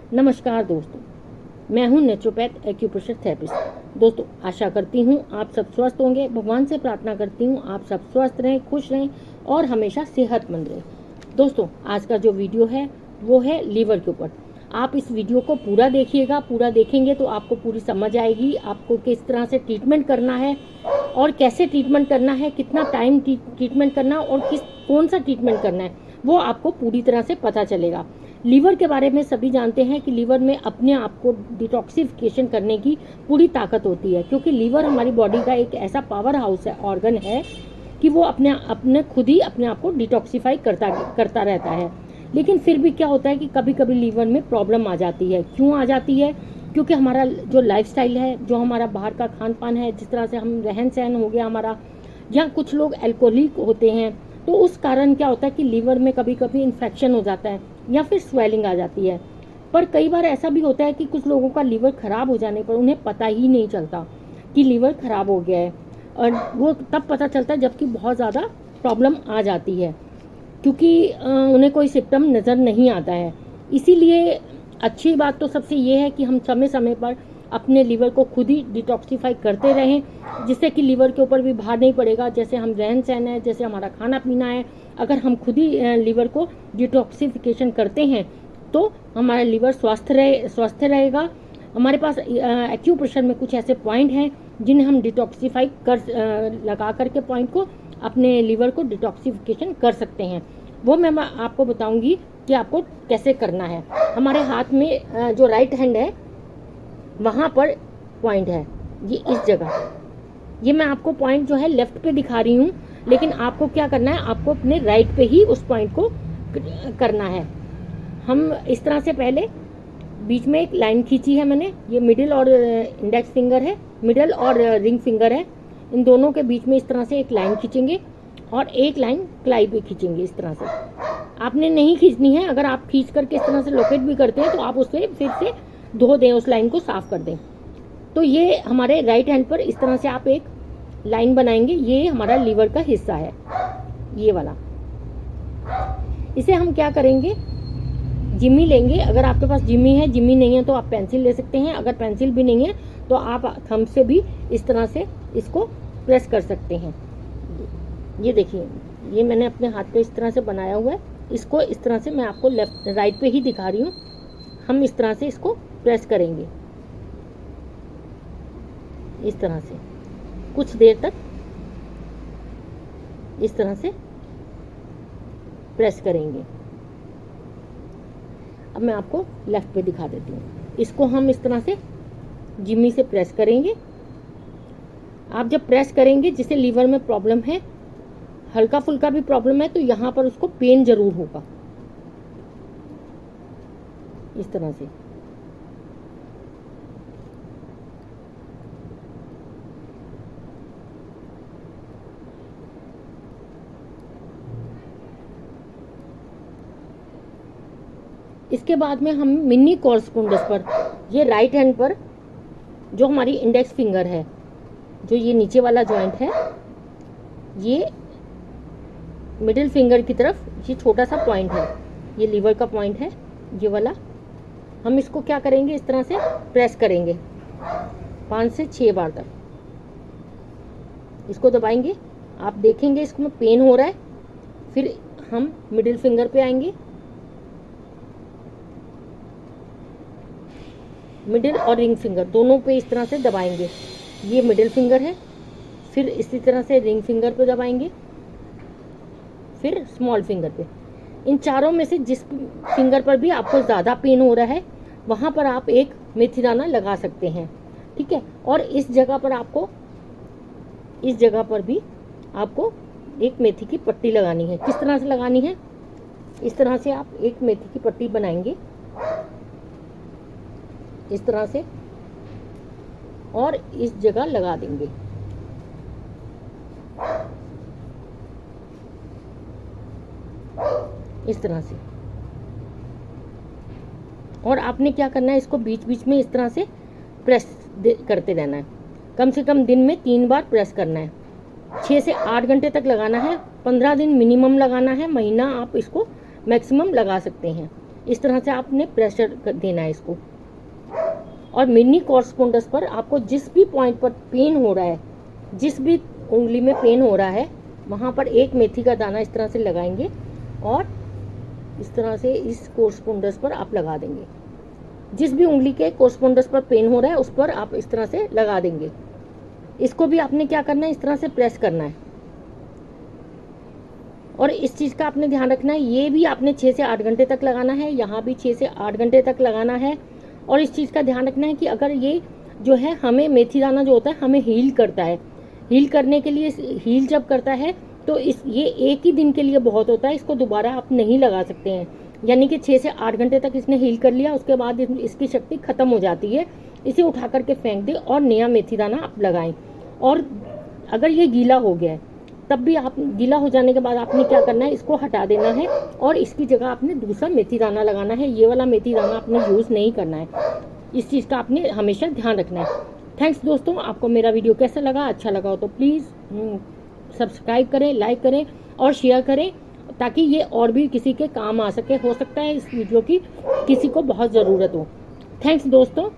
नमस्कार दोस्तों, मैं हूं नेचुरोपैथ एक्यूप्रेशर थेरेपिस्ट। दोस्तों, आशा करती हूं आप सब स्वस्थ होंगे। भगवान से प्रार्थना करती हूं आप सब स्वस्थ रहें, खुश रहें और हमेशा सेहतमंद रहें। दोस्तों, आज का जो वीडियो है वो है लीवर के ऊपर। आप इस वीडियो को पूरा देखिएगा। पूरा देखेंगे तो आपको पूरी समझ आएगी आपको किस तरह से ट्रीटमेंट करना है और कैसे ट्रीटमेंट करना है, कितना टाइम ट्रीटमेंट करना और कौन सा ट्रीटमेंट करना है, वो आपको पूरी तरह से पता चलेगा। लीवर के बारे में सभी जानते हैं कि लीवर में अपने आप को डिटॉक्सिफिकेशन करने की पूरी ताकत होती है, क्योंकि लीवर हमारी बॉडी का एक ऐसा पावर हाउस है, ऑर्गन है कि वो अपने खुद ही अपने आप को डिटॉक्सिफाई करता रहता है। लेकिन फिर भी क्या होता है कि कभी कभी लीवर में प्रॉब्लम आ जाती है। क्यों आ जाती है? क्योंकि हमारा जो लाइफस्टाइल है, जो हमारा बाहर का खान पान है, जिस तरह से हम रहन सहन हो गया हमारा, या कुछ लोग अल्कोहलिक होते हैं, तो उस कारण क्या होता है कि लीवर में कभी कभी इन्फेक्शन हो जाता है या फिर स्वेलिंग आ जाती है। पर कई बार ऐसा भी होता है कि कुछ लोगों का लीवर खराब हो जाने पर उन्हें पता ही नहीं चलता कि लीवर खराब हो गया है, और वो तब पता चलता है जबकि बहुत ज़्यादा प्रॉब्लम आ जाती है, क्योंकि उन्हें कोई सिम्टम नज़र नहीं आता है। इसीलिए अच्छी बात तो सबसे ये है कि हम समय समय पर अपने लीवर को खुद ही डिटॉक्सिफाई करते रहें, जिससे कि लीवर के ऊपर भी भार नहीं पड़ेगा। जैसे हम रहन सहन है, जैसे हमारा खाना पीना है, अगर हम खुद ही लीवर को डिटॉक्सिफिकेशन करते हैं तो हमारा लीवर स्वस्थ रहेगा। हमारे पास एक्यूप्रेशर में कुछ ऐसे पॉइंट हैं जिन्हें हम डिटॉक्सिफाई लगा करके पॉइंट को अपने लीवर को डिटॉक्सिफिकेशन कर सकते हैं। वो मैं आपको बताऊंगी कि आपको कैसे करना है। हमारे हाथ में जो राइट हैंड है वहाँ पर पॉइंट है, ये इस जगह। ये मैं आपको पॉइंट जो है लेफ्ट पे दिखा रही हूँ, लेकिन आपको क्या करना है, आपको अपने राइट पे ही उस पॉइंट को करना है। हम इस तरह से पहले बीच में एक लाइन खींची है मैंने, ये मिडिल और इंडेक्स फिंगर है, मिडिल और रिंग फिंगर है, इन दोनों के बीच में इस तरह से एक लाइन खींचेंगे और एक लाइन कलाई पे खींचेंगे। इस तरह से आपने नहीं खींचनी है। अगर आप खींच करके इस तरह से लोकेट भी करते हैं तो आप उससे फिर से धो दें, उस लाइन को साफ कर दें। तो ये हमारे राइट हैंड पर इस तरह से आप एक लाइन बनाएंगे। ये हमारा लीवर का हिस्सा है, ये वाला। इसे हम क्या करेंगे, जिम्मी लेंगे। अगर आपके पास जिम्मी है, जिम्मी नहीं है तो आप पेंसिल ले सकते हैं। अगर पेंसिल भी नहीं है तो आप थंब से भी इस तरह से इसको प्रेस कर सकते हैं। ये देखिए, ये मैंने अपने हाथ पे इस तरह से बनाया हुआ है। इसको इस तरह से मैं आपको राइट पे ही दिखा रही हूँ। हम इस तरह से इसको प्रेस करेंगे, इस तरह से कुछ देर तक इस तरह से प्रेस करेंगे। अब मैं आपको लेफ्ट पे दिखा देती हूँ। इसको हम इस तरह से जिम्मी से प्रेस करेंगे। आप जब प्रेस करेंगे, जिसे लीवर में प्रॉब्लम है, हल्का फुल्का भी प्रॉब्लम है, तो यहाँ पर उसको पेन जरूर होगा, इस तरह से। इसके बाद में हम मिनी कॉर्सपोंडस पर, ये राइट हैंड पर जो हमारी इंडेक्स फिंगर है, जो ये नीचे वाला जॉइंट है, ये मिडिल फिंगर की तरफ ये छोटा सा पॉइंट है, ये लीवर का पॉइंट है, ये वाला। हम इसको क्या करेंगे, इस तरह से प्रेस करेंगे 5 से 6 बार तक। इसको दबाएंगे, आप देखेंगे इसमें पेन हो रहा है। फिर हम मिडिल फिंगर पे आएंगे, मिडिल और रिंग फिंगर दोनों पे इस तरह से दबाएंगे। ये मिडिल फिंगर है, फिर इसी तरह से रिंग फिंगर पे दबाएंगे, फिर स्मॉल फिंगर पे। इन चारों में से जिस फिंगर पर भी आपको ज़्यादा पेन हो रहा है वहाँ पर आप एक मेथी दाना लगा सकते हैं, ठीक है। और इस जगह पर भी आपको एक मेथी की पट्टी लगानी है। किस तरह से लगानी है, इस तरह से आप एक मेथी की पट्टी बनाएंगे, इस तरह से, और इस जगह लगा देंगे। इस तरह से। और आपने क्या करना है, इसको बीच बीच में इस तरह से प्रेस करते रहना है। कम से कम दिन में 3 बार प्रेस करना है। 6 से 8 घंटे तक लगाना है। 15 दिन मिनिमम लगाना है। महीना आप इसको मैक्सिमम लगा सकते हैं। इस तरह से आपने प्रेशर देना है इसको। और मिनी कॉर्सपोंडस पर आपको जिस भी पॉइंट पर पेन हो रहा है, जिस भी उंगली में पेन हो रहा है, वहाँ पर एक मेथी का दाना इस तरह से लगाएंगे और इस तरह से इस कॉर्सपोंडस पर आप लगा देंगे। जिस भी उंगली के कॉर्सपोंडस पर पेन हो रहा है उस पर आप इस तरह से लगा देंगे। इसको भी आपने क्या करना है, इस तरह से प्रेस करना है। और इस चीज़ का आपने ध्यान रखना है, ये भी आपने 6 से 8 घंटे तक लगाना है, यहाँ भी 6 से 8 घंटे तक लगाना है। और इस चीज़ का ध्यान रखना है कि अगर ये जो है हमें मेथी दाना जो होता है हमें हील करता है, हील करने के लिए, हील जब करता है तो ये एक ही दिन के लिए बहुत होता है, इसको दोबारा आप नहीं लगा सकते हैं। यानी कि 6 से 8 घंटे तक इसने हील कर लिया, उसके बाद इसकी शक्ति खत्म हो जाती है। इसे उठा करके फेंक दें और नया मेथी दाना आप लगाएं। और अगर ये गीला हो गया है तब भी आप, गीला हो जाने के बाद आपने क्या करना है, इसको हटा देना है और इसकी जगह आपने दूसरा मेथी दाना लगाना है। ये वाला मेथी दाना आपने यूज़ नहीं करना है। इस चीज़ का आपने हमेशा ध्यान रखना है। थैंक्स दोस्तों, आपको मेरा वीडियो कैसा लगा, अच्छा लगा हो तो प्लीज़ सब्सक्राइब करें, लाइक करें और शेयर करें, ताकि ये और भी किसी के काम आ सके। हो सकता है इस वीडियो की किसी को बहुत ज़रूरत हो। थैंक्स दोस्तों।